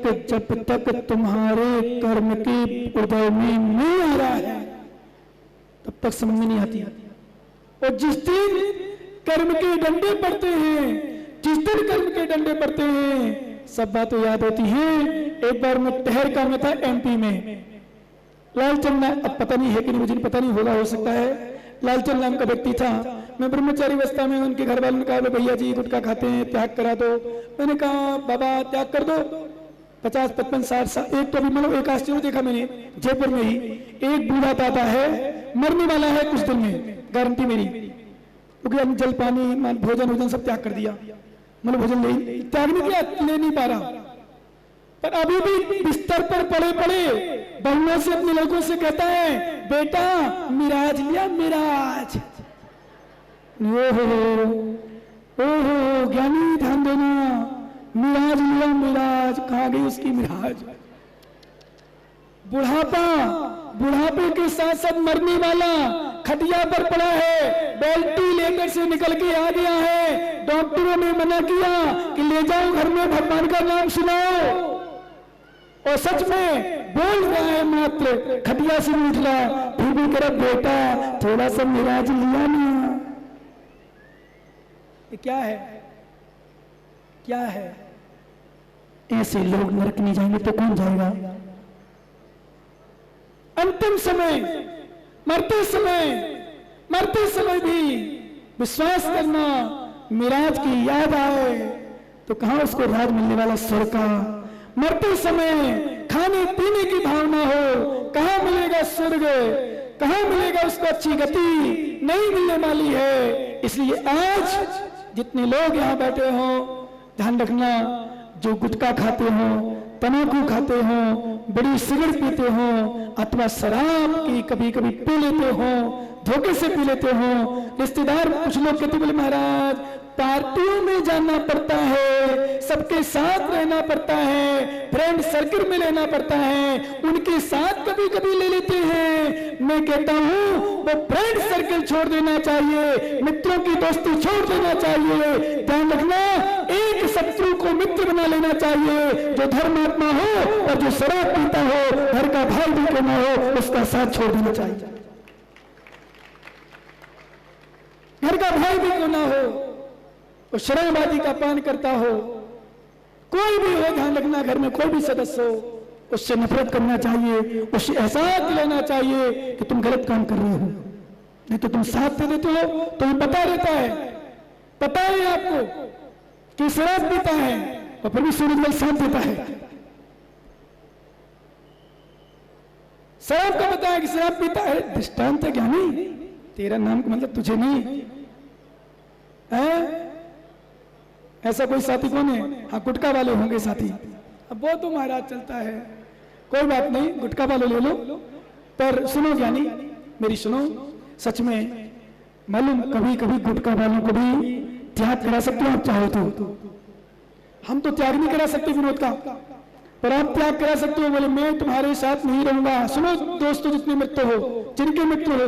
तक जब तक तुम्हारे कर्म के उदय में नहीं आ रहा है तब तक समझ में नहीं आती। और जिस दिन कर्म के डंडे पड़ते हैं, जिस दिन कर्म के डंडे पड़ते हैं, सब बातें याद होती हैं। एक बार मैं ठहर का मैं था एमपी में, लालचंद नाम, अब पता नहीं है कि नहीं, मुझे पता नहीं होगा, हो सकता है, लालचंद नाम का व्यक्ति था। मैं ब्रह्मचारी अवस्था में, उनके घर वालों ने कहा भैया जी गुटखा खाते हैं, त्याग करा दो। मैंने कहा बाबा त्याग कर दो, 50-55-60 साल। एक तो अभी मतलब एक आश्चर्य देखा मैंने जयपुर में ही, एक बूढ़ा दादा है, मरने वाला है कुछ दिन में, गारंटी मेरी, क्योंकि जल पानी भोजन सब त्याग कर दिया, मतलब भोजन त्याग नहीं किया, ले नहीं पा रहा, पर अभी भी बिस्तर पर पड़े पड़े बहुओं से, अपने लोगों से कहता है बेटा मिराज लिया, मिराज। ओहो ज्ञानी ध्यान देना, मिराज लिया, मिराज। कहाँ गई उसकी मिराज? बुढ़ापा, बुढ़ापे के साथ साथ मरने वाला खटिया पर पड़ा है, वेंटिलेटर से निकल के आ गया है। डॉक्टरों ने मना किया कि ले जाओ घर में, भगवान का नाम सुनाओ, और सच में बोल रहा है, मात्र खटिया से उठ रहा, फिर भी कह रहा बेटा थोड़ा सा मिराज लिया ना। ये क्या है? क्या है? ऐसे लोग नरक नहीं जाएंगे तो कौन जाएगा? अंतिम समय, मरते समय भी विश्वास करना, मिराज की याद आए तो कहां उसको राज मिलने वाला स्वर्ग का। मरते समय खाने पीने की भावना हो, कहां मिलेगा स्वर्ग, कहां मिलेगा उसको अच्छी गति, नहीं मिलने वाली है। इसलिए आज जितने लोग यहां बैठे हो, ध्यान रखना, जो गुटखा खाते हो, तंबाकू खाते हो, बड़ी सिगरेट पीते हो, अथवा शराब की कभी कभी पी लेते हो, धोखे से पी लेते हो, रिश्तेदार कुछ लोग कहते बोले महाराज पार्टियों में जाना पड़ता है, सबके साथ रहना पड़ता है, फ्रेंड सर्कल में लेना पड़ता है, उनके साथ कभी कभी ले लेते हैं। मैं कहता हूं वो फ्रेंड सर्कल छोड़ देना चाहिए, मित्रों की दोस्ती छोड़ देना चाहिए। ध्यान रखना, एक शत्रु को मित्र बना लेना चाहिए, जो धर्मात्मा हो और जो शराब पीता हो, घर का भाई भी क्यों ना हो, उसका साथ छोड़ देना चाहिए। घर का भाई भी क्यों ना हो, वो शराब आदि का पान करता हो, कोई भी हो, ध्यान रखना, घर में कोई भी सदस्य हो, उससे नफरत करना चाहिए, उससे एहसास दिलाना चाहिए कि तुम गलत काम कर रहे हो। नहीं तो तुम साथ दे देते हो, तुम्हें पता रहता है, पता है आपको कि शराब पीता है और फिर भी सूरजमल साथ देता है। शराब का पता है कि शराब पीता है, दृष्टांत है ज्ञानी, तेरा नाम का मतलब तुझे नहीं है। ऐसा कोई साथी कौन है? हाँ गुटखा वाले होंगे साथी। अब वो तो महाराज चलता है, कोई बात नहीं, गुटखा वाले ले लो। पर सुनो ज्ञानी, मेरी सुनो, सच में मालूम कभी कभी गुटखा वालों को भी त्याग करा सकते हो आप चाहो तो। हम तो त्याग नहीं करा सकते विनोद का, पर आप त्याग करा सकते हो। बोले मैं तुम्हारे साथ नहीं रहूंगा। सुनो दोस्तों, जितने मित्र हो, जिनके मित्र हो,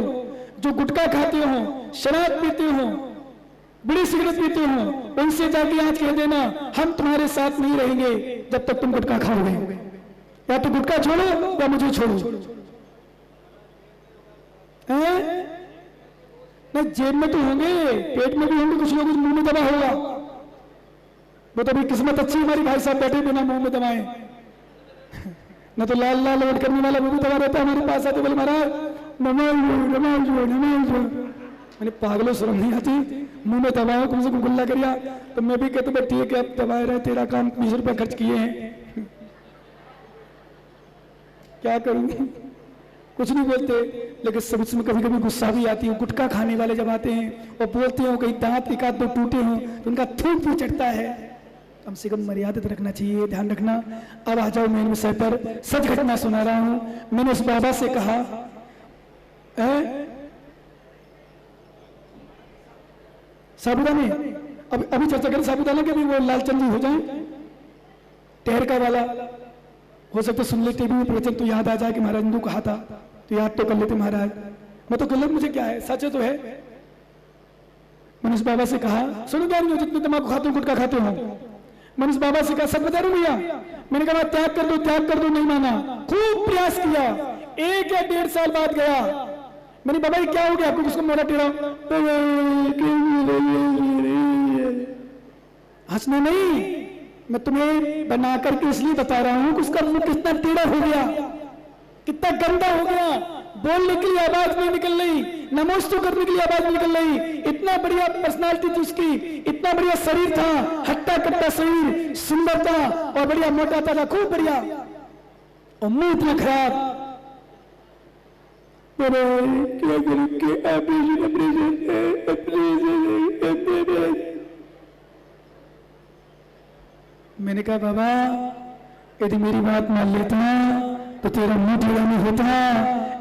जो गुटखा खाते हो, शराब पीते हो, बीड़ी सिगरेट पीते हो, उनसे जाके आज कह देना हम तुम्हारे साथ नहीं रहेंगे जब तक तुम गुटखा खाओगे। या तो गुटखा छोड़ो या मुझे छोड़ो। नहीं, जेब में तो होंगे, पेट में भी होंगे, कुछ लोग मुंह में दबा होगा। वो तो भी किस्मत अच्छी हमारी, भाई साहब बैठे बिना मुंह में दबाए। न तो लाल लाल वोट करने वाला वो भी दबा रहता है हमारे पास आते, बोले महाराज नमाज। मैंने पागलों शर्म नहीं आती, मुंह में दबाओ, कम से कम गुल्ला करिया। तो मैं भी कहता हूँ ठीक है, अब दबाए रहे, तेरा काम 20 रुपए खर्च किए हैं, क्या करूं, कुछ नहीं बोलते। लेकिन सब इसमें कभी कभी गुस्सा भी आती है। गुटखा खाने वाले जब आते हैं और बोलते हो कहीं दांत एक आध दो टूटे हों तो उनका थूक भी चढ़ता है। कम से कम मर्यादा तो रखना चाहिए, ध्यान रखना। अब आ जाओ मेन विषय पर। सच घटना सुना रहा हूं। मैंने उस बाबा से कहा साबुदाने, अभी चर्चा करें साबुदाना के, अभी वो लालचंद जी हो जाए, टहर का वाला हो सकता सुन ले टीवी में प्रवचन तो याद आ जाए कि महाराज ने कहा था, तो याद तो कर लेते महाराज। मैं तो कर ले, मुझे क्या है, सच तो है। मैंने उस बाबा से कहा सुनो जान, जो जितने तम्बाकू खाते हो, गुटखा खाते हो, मैंने उस बाबा से कहा सब बता रहा हूं भैया, मैंने कहा त्याग कर दो, नहीं माना। खूब प्रयास किया, 1 या 1.5 साल बाद गया। मैंने बाबा ये क्या हो गया आपको, उसको मोड़ा टेढ़ा, हंसना नहीं, मैं तुम्हें बना करके इसलिए बता रहा हूं कि उसका मुंह कितना टेढ़ा हो गया, कितना गंदा हो गया, बोलने के लिए आवाज नहीं निकल रही, नमस्ते करने के लिए आवाज नहीं निकल रही। इतना बढ़िया पर्सनालिटी थी उसकी, इतना बढ़िया शरीर था, हट्टा कट्टा शरीर, सुंदर था और बढ़िया मोटा था, खूब बढ़िया, और मुंह इतना खराब। मैंने कहा बाबा यदि मेरी बात मान लेता तो तेरा मुंह टेढ़ा नहीं होता,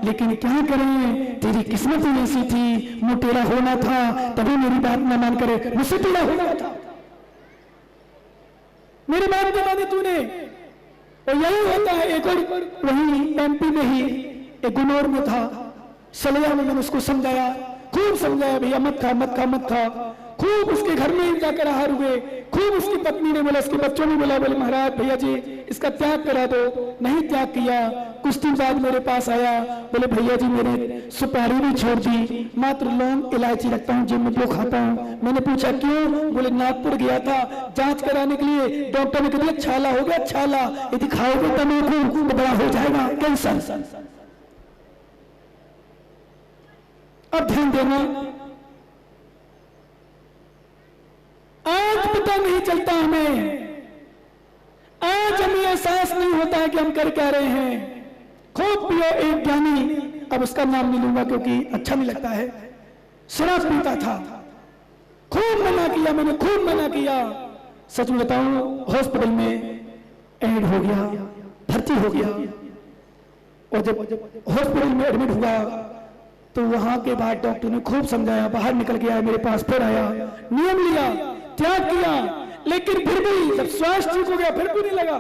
लेकिन क्या करें, तेरी किस्मत ही ऐसी थी, मुंह टेढ़ा होना था, तभी मेरी बात न मान करे, मुझसे टेढ़ा होना था। मेरी बात नहीं मानी तूने। और यही होता है। एक और वही एमपी में ही एक गुनौर में था, सलिया में मैंने उसको समझाया, खूब समझाया, भैया मत खा मत खा मत खा। खूब उसके घर में जाकर आहार हुए, खूब उसकी पत्नी ने बोला, उसके बच्चों ने बोला, बोले महाराज भैया जी इसका त्याग करा दो, नहीं त्याग किया। कुछ दिन बाद मेरे पास आया, बोले भैया जी मेरे सुपारी भी छोड़ दी, मात्र लौंग इलायची रखता हूँ, जिम में वो खाता हूँ। मैंने पूछा क्यों, बोले नागपुर गया था जांच कराने के लिए, डॉक्टर ने कह दिया छाला हो गया, छाला, यदि खाओगे तम्बाकू तो बड़ा हो जाएगा कैंसर। अब ध्यान देना, आज पता नहीं चलता हमें, आज हमें एहसास नहीं होता है कि हम कर क्या रहे हैं। खूब पियो एक ज्ञानी, अब उसका नाम नहीं लूंगा क्योंकि अच्छा नहीं लगता है, शराब पीता था, खूब मना किया मैंने, खूब मना किया। सच में बताऊं हॉस्पिटल में एड हो गया, भर्ती हो गया, और जब हॉस्पिटल में एडमिट हुआ तो वहां के बाद डॉक्टर ने खूब समझाया, बाहर निकल के आया, मेरे पास फिर आया, नियम लिया, त्याग किया, लेकिन फिर भी जब स्वास्थ्य ठीक हो गया फिर भी नहीं लगा।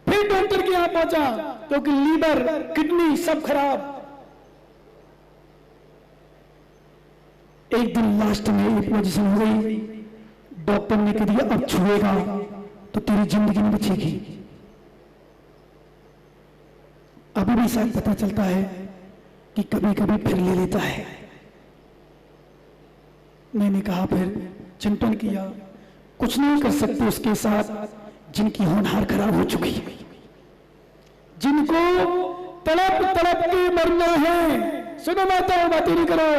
फिर डॉक्टर के यहां पहुंचा क्योंकि लीवर किडनी सब खराब। एक दिन लास्ट में एक पोजीशन हो गई, डॉक्टर ने कह दिया अब छुएगा तो तेरी जिंदगी नहीं बचेगी। अभी भी शायद पता चलता है कि कभी कभी फिर ले लेता है। मैंने कहा फिर चिंतन किया, कुछ नहीं कर सकते उसके साथ जिनकी होनहार खराब हो चुकी है, जिनको तड़प तड़प के मरना है। सुनो माताओं, बातें नहीं करो,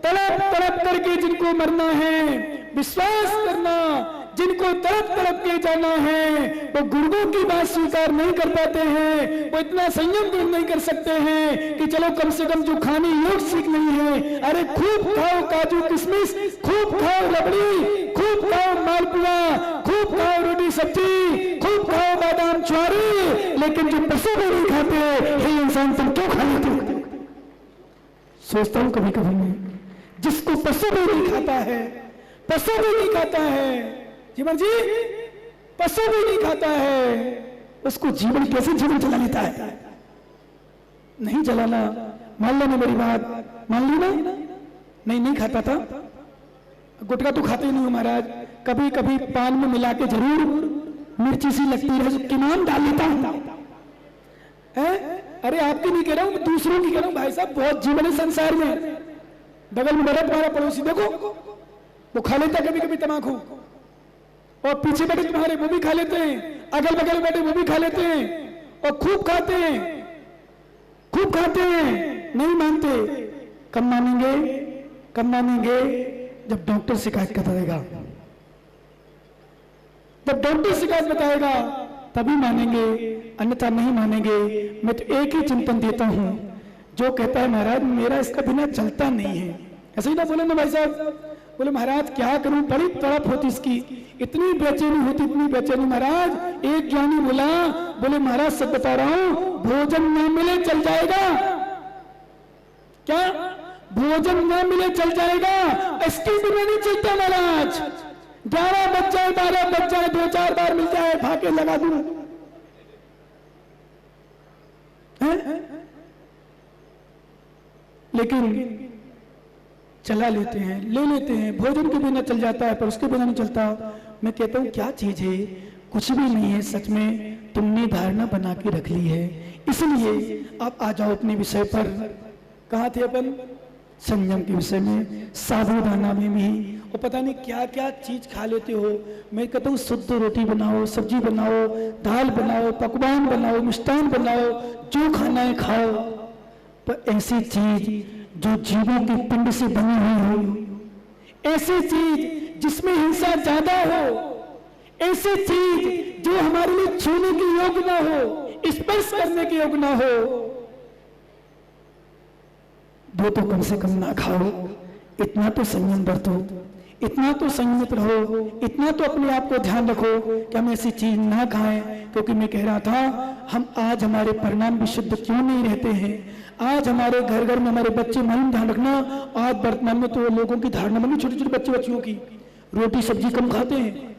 तड़प तड़प करके जिनको मरना है, विश्वास करना, जिनको तड़प तड़प के जाना है, वो गुरुओं की बात स्वीकार नहीं कर पाते हैं, वो इतना संयम दूर नहीं कर सकते हैं कि चलो कम से कम जो खाने योग सीख नहीं है, अरे खूब खाओ काजू किशमिश, खूब खाओ रबड़ी, खूब खाओ मालपुआ, खूब खाओ रोटी सब्जी, खूब खाओ बादाम छुआरे, लेकिन जो पशु भी नहीं खाते, हे इंसान तुम क्यों खा लेते हो? सोचता हूं कभी कभी मैं, जिसको पशु भी नहीं खाता है, पशु भी नहीं खाता है, जीवन जी पशु भी नहीं खाता है, उसको जीवन कैसे जीवन चला लेता है? नहीं चलाना, मान लो ना मेरी बात, मान ली ना, नहीं खाता था, गुटखा तो खाते ही नहीं हो महाराज, कभी कभी पान में मिला के जरूर मिर्ची सी लगती है कि नाम डाल लेता हूं। अरे आपकी नहीं कह रहा हूं, दूसरों की कह रहा हूं भाई साहब, बहुत जीवन है संसार में। बगल में बैठा तुम्हारा पड़ोसी देखो, वो खा लेता कभी कभी तम्बाकू, और पीछे बैठे तुम्हारे वो भी खा लेते हैं, अगल बगल बैठे वो भी खा लेते हैं, और खूब खाते हैं, खूब खाते हैं, नहीं मानते। कब मानेंगे? कब मानेंगे? जब डॉक्टर शिकायत बताएगा, जब डॉक्टर शिकायत बताएगा तभी मानेंगे, अन्यथा नहीं मानेंगे। मैं तो एक ही चिंतन देता हूं, जो कहता है महाराज मेरा इसका बिना चलता नहीं है, ऐसे ही ना बोले ना भाई साहब, बोले महाराज क्या करूं, बड़ी तड़प होती इसकी, इतनी बेचैनी होती, इतनी बेचैनी महाराज। एक ज्ञानी बोला, बोले महाराज सच बता रहा हूं, भोजन ना मिले चल जाएगा। क्या? भोजन ना मिले चल जाएगा, इसके बिना नहीं चलता महाराज। 11 बज जाए, 12 बज जाए, 2-4 बार मिल जाए, फाके लगा दूं। लेकिन चला लेते हैं, ले लेते हैं, भोजन के बिना चल जाता है पर उसके बिना नहीं चलता। मैं कहता हूँ क्या चीज है? कुछ भी नहीं है, सच में तुमने धारणा बना के रख ली है। इसलिए आप आ जाओ अपने विषय पर। कहाँ थे अपन? संयम के विषय में, साबूदाना में भी, और पता नहीं क्या क्या चीज खा लेते हो। मैं कहता हूँ शुद्ध रोटी बनाओ, सब्जी बनाओ, दाल बनाओ, पकवान बनाओ, मिष्ठान बनाओ, जो खाना है खाओ, पर ऐसी चीज जो जीवों के पिंड से बनी हुई हो, ऐसी चीज जिसमें हिंसा ज्यादा हो, ऐसी चीज जो हमारे लिए छूने के योग्य ना हो, स्पर्श करने के योग्य ना हो, वो तो कम से कम ना खाओ। इतना तो संयम बरतो, इतना तो संयमित रहो, इतना तो अपने आप को ध्यान रखो कि हम ऐसी चीज ना खाएं। क्योंकि मैं कह रहा था, हम आज हमारे परिणाम विशुद्ध क्यों नहीं रहते हैं? आज हमारे घर घर में हमारे बच्चे, मालूम ध्यान रखना, आज वर्तमान में तो लोगों की धारणा बनी, छोटे छोटे बच्चे बच्चियों की रोटी सब्जी कम खाते हैं।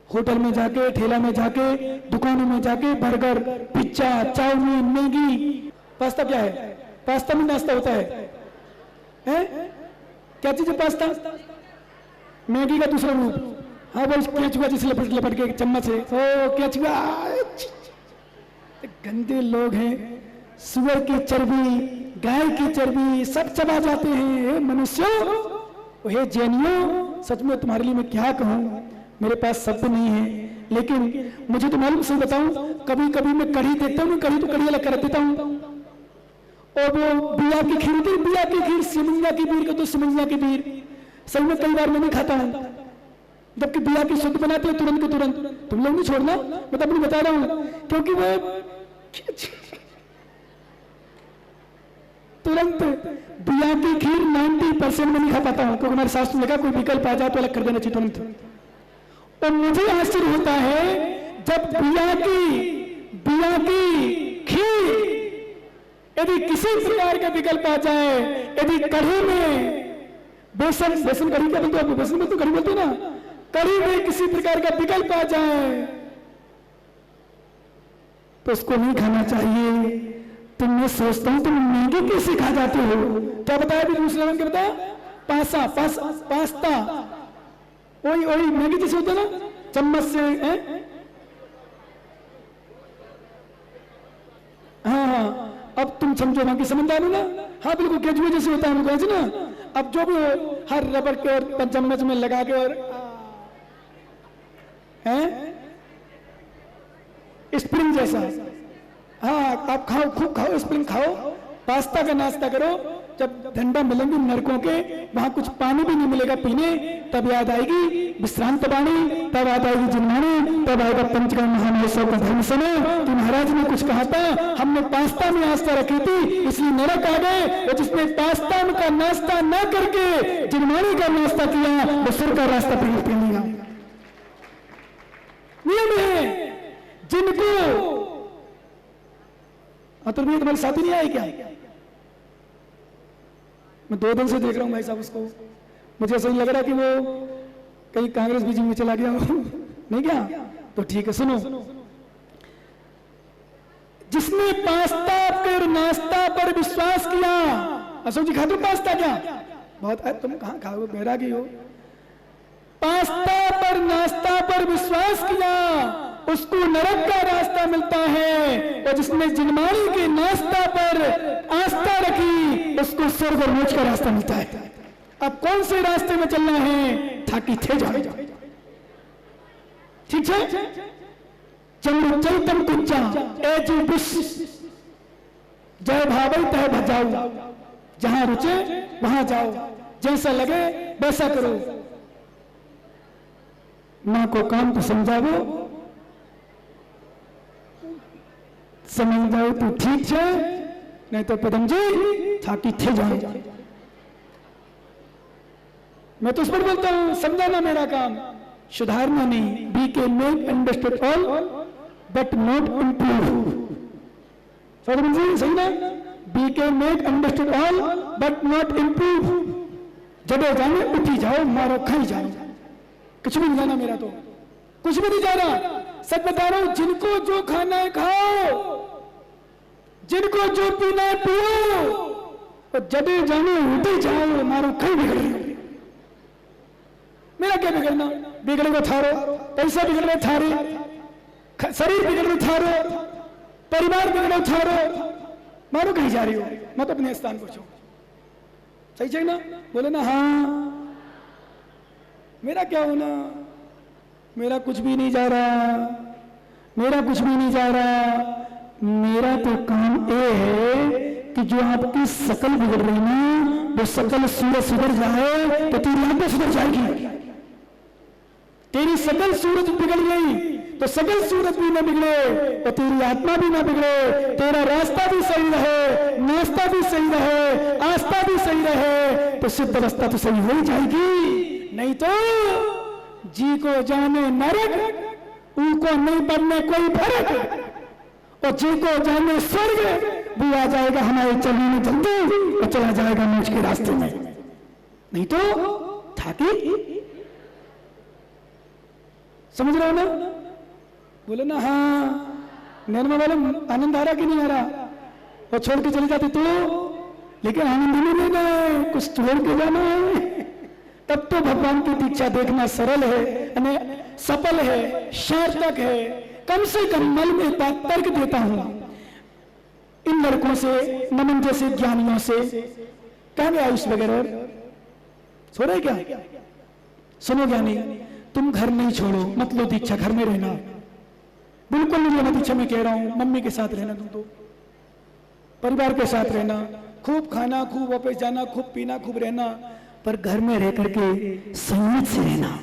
होटल में जाके, ठेला में जाके, दुकानों में जाके burger, pizza, chowmein, Maggi, pasta. क्या है पास्ता में? नाश्ता होता है, क्या चीज है पास्ता? मैगी का दूसरा रूप। हाँ वो केचुआ जिसे लपट लपट के चम्मच से, ओ केचुआ। गंदे लोग हैं, सुअर की चर्बी, गाय की चर्बी सब चबा जाते हैं। मनुष्यों, हे जैनियों, सच में तुम्हारे लिए मैं क्या कहूँ, मेरे पास शब्द नहीं है। लेकिन मुझे तो मालूम, सही बताऊं, कभी कभी मैं कढ़ी देखता हूँ, कढ़ी तो कढ़ी अलग कर देता हूँ, और वो बिया की खीर होती है, बिया की खीर, सिमंजा की बीर का तो सिमंजा की बीर, सही में कई बार मैं नहीं खाता हूँ। जबकि बिया की शुद्ध बनाते हैं तुरंत के तुरंत। तुम लोग नहीं छोड़ना, मैं तो अपनी बता रहा हूँ, क्योंकि वो तुरंत बिया की खीर 90% में नहीं खा पाता हूँ, क्योंकि हमारे शास्त्र में लगा कोई विकल्प आ जाए तो अलग कर देना चाहिए तुरंत। और मुझे आश्चर्य होता है जब बिया की खीर यदि किसी प्रकार का विकल्प आ जाए, यदि कढ़ी में बेसन कढ़ी क्या बोलते हो? बेसन में तो कढ़ी बोलते ना, कढ़ी में किसी प्रकार का विकल्प आ जाए तो उसको नहीं खाना चाहिए। तो मैं सोचता हूं तुम मैगी कैसे खा जाते हो? क्या बताया अभी दूसरे रंग के? बताया पास्ता, वही मैगी जैसे होता है ना, चम्मच से। हाँ, अब तुम समझो, बाकी समझदार हो ना? हाँ बिल्कुल, केचुए जैसे होता है हमको ना। अब जो भी हर रबर के और चम्मच में लगा के और स्प्रिंग जैसा। हाँ, आप खाओ, खूब खाओ, स्प्रिंग खाओ, पास्ता का नाश्ता करो। जब ठंडा मिलेंगे नरकों के, वहां कुछ पानी भी नहीं मिलेगा पीने, तब याद आएगी विश्रांत वाणी, तब याद आएगी जिनवाणी, तब आएगा पंचकर्म महामहोत्सव का धर्म समय कि महाराज ने कुछ कहा था, हमने पास्ता में आस्था रखी थी इसलिए नरक आ गए। और जिसने पास्ता का नाश्ता न करके जिनवाणी का नाश्ता किया वो सुर का रास्ता पकड़ लिया। नियम है जिनको अतुर्वेद तुम्हारे साथी नहीं आए क्या? मैं 2 दिन से देख रहा हूं भाई साहब उसको, मुझे ऐसा ही लग रहा कि वो कहीं कांग्रेस बीजेपी में चला गया हो। नहीं क्या? तो ठीक है, सुनो, जिसने पास्ता पर नाश्ता पर विश्वास किया। अशोक जी खाते हो पास्ता? क्या बहुत तुम कहां खाओ, बैरागी हो। पास्ता पर नाश्ता पर विश्वास किया उसको नरक का रास्ता मिलता है, और जिसने जिनमारी के नाश्ता पर आस्था रखी उसको स्वर्ग और मोक्ष का रास्ता मिलता है। अब कौन से रास्ते में चलना है? ताकि थे जाओ, ठीक है? चलो चैतम कुच्चा एज विश जय भावई तय भजाओ, जहां रुचे वहां जाओ, जैसा लगे वैसा करो। मां को काम तो समझाओ, समझ जाओ तो ठीक है, नहीं तो पदम जी थाकी थे जाओ। मैं तो उस पर बोलता हूं, समझाना मेरा काम, सुधारना नहीं। बी के make understood all but not improve. सही ना? बी के make understood all but not improve. जब जाने उठी जाओ, मारो खाई जाओ, कुछ भी नहीं जाना मेरा, तो कुछ भी नहीं जाना। सच बता रहा हूं, जिनको जो खाना है खाओ, जिनको जो पीना है पियो, और जब जाने उठे जाओ, मारो खाई बिगड़। मैं मेरा क्या बिगड़ना, बिगड़ेगा थारो, पैसा बिगड़े थारे, शरीर बिगड़े थारो, परिवार बिगड़े थारो, मानो कहीं जा रही हो, मत अपने स्थान पहुंचो। सही चाहिए ना? बोले ना हाँ, मेरा क्या होना, मेरा कुछ भी नहीं जा रहा, मेरा कुछ भी नहीं जा रहा, मेरा तो काम ये है कि जो आपकी शकल बिगड़ रही ना, वो शकल सूरज सुधर जाए तो तेरी आत्मा सुधर जाएगी। तेरी शकल सूरज बिगड़ गई तो शकल सूरज भी ना बिगड़े और तेरी आत्मा भी ना बिगड़े, तेरा रास्ता भी सही रहे, नाश्ता भी सही रहे, आस्था भी सही रहे, तो सिद्ध अवस्था तो सही हो ही जाएगी। नहीं तो जी को जाने नरक, उनको नहीं बनने कोई फर्क, और जी को जाने स्वर्ग, वो आ जाएगा हमारे चलने में जल्दी और चला जाएगा मोक्ष के रास्ते में। नहीं तो थाकी, समझ रहे हो ना? बोले ना हाँ, निर्मा वाले आनंद आ रहा कि नहीं आ रहा? और छोड़ के चले जाते तो, लेकिन आनंद नहीं लेना है, कुछ छोड़ के जाना है। तब तो भगवान की दीक्षा देखना सरल है, सफल है, सार्थक है। कम से कम मल में एक बात तर्क देता हूं इन लड़कों से, नमन जैसे ज्ञानियों से, कह गया आयुष वगैरह सो रहे क्या? सुनो ज्ञानी, तुम घर नहीं छोड़ो, मत लो दीक्षा, घर में रहना, बिल्कुल नहीं लेना दीक्षा। मैं कह रहा हूं मम्मी के साथ रहना, तुम तो परिवार के साथ रहना, खूब खाना, खूब वापस जाना, खूब पीना, खूब रहना, पर घर में रह करके संयत से रहना,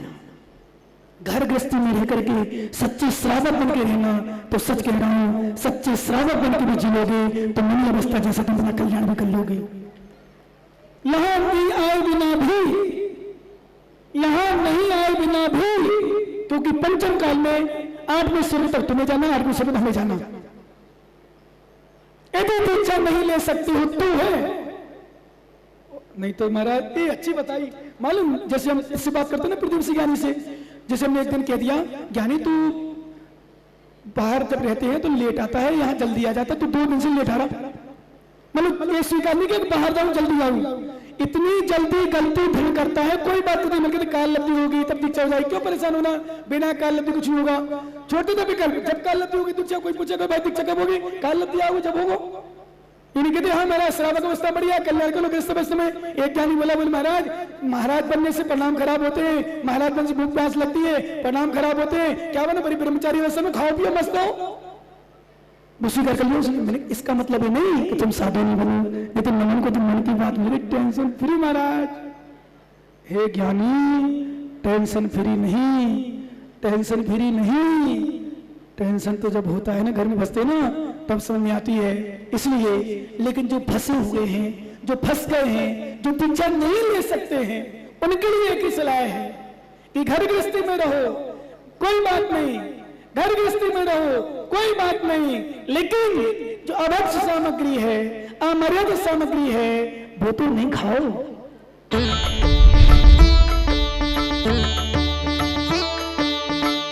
घर गृहस्थी में रह करके सच्चे श्रावक बन के रहना। तो सच कह रहा हूं, सच्चे श्रावक बन के भी जिलोगे तो मनी अवस्था जैसा तुम अपना कल्याण भी कर लोगे। यहां नहीं आए बिना भी, यहां नहीं आए बिना भी, क्योंकि पंचम काल में 8वें सूर्य तक तुम्हें जाना, 8वें सूर्य तक हमें जाना। यदि दीक्षा नहीं ले सकती हो तू है, नहीं तो महाराज ये अच्छी बताई। मालूम जैसे हम इससे बात करते ना प्रदीप सिंह ज्ञानी से, जैसे हमने एक दिन कह दिया ज्ञानी तू बाहर जब रहते हैं तो लेट आता है, यहाँ जल्दी आ जाता है, तो 2 दिन से लेट आ रहा। मतलब ये स्वीकार नहीं कि बाहर जाऊं जल्दी आऊं, इतनी जल्दी गलती फिर करता है, कोई बात नहीं, मतलब काल लब्धि होगी तब दीक्षा हो जाएगी, क्यों परेशान होना, बिना काल लब्धि कुछ नहीं होगा। छोटे तो भी कल, जब काल लब्धि होगी दीक्षा, कोई पूछेगा भाई दीक्षा कब होगी, काल लब्धि आओगे जब होगा। इन्हें कहते हाँ मेरा श्रावक अवस्था बढ़िया, कल्याण को लोग अवस्था में। एक ज्ञानी बोला, बोले महाराज बनने से प्रणाम खराब होते हैं, महाराज बनने से भूख प्यास लगती है, प्रणाम खराब होते हैं, क्या बने बड़ी ब्रह्मचारी अवस्था में खाओ पियो मस्त हो, उसी का कर लिया। मैंने इसका मतलब है नहीं कि तुम साधु नहीं बनो, लेकिन नमन को तुम मन की बात मेरे टेंशन फ्री महाराज। हे ज्ञानी टेंशन फ्री नहीं, टेंशन फ्री नहीं, टेंशन तो जब होता है ना घर में फंसते ना तब समझ में आती है। इसलिए लेकिन जो फंसे हुए हैं, जो फंस गए हैं, जो दीक्षा नहीं ले सकते हैं, उनके लिए एक ही सलाह है कि घर गृहस्थी में रहो कोई बात नहीं, घर गृहस्थी में रहो कोई बात नहीं, लेकिन जो अभक्ष सामग्री है, अमर्याद सामग्री है, वो तो नहीं खाओ।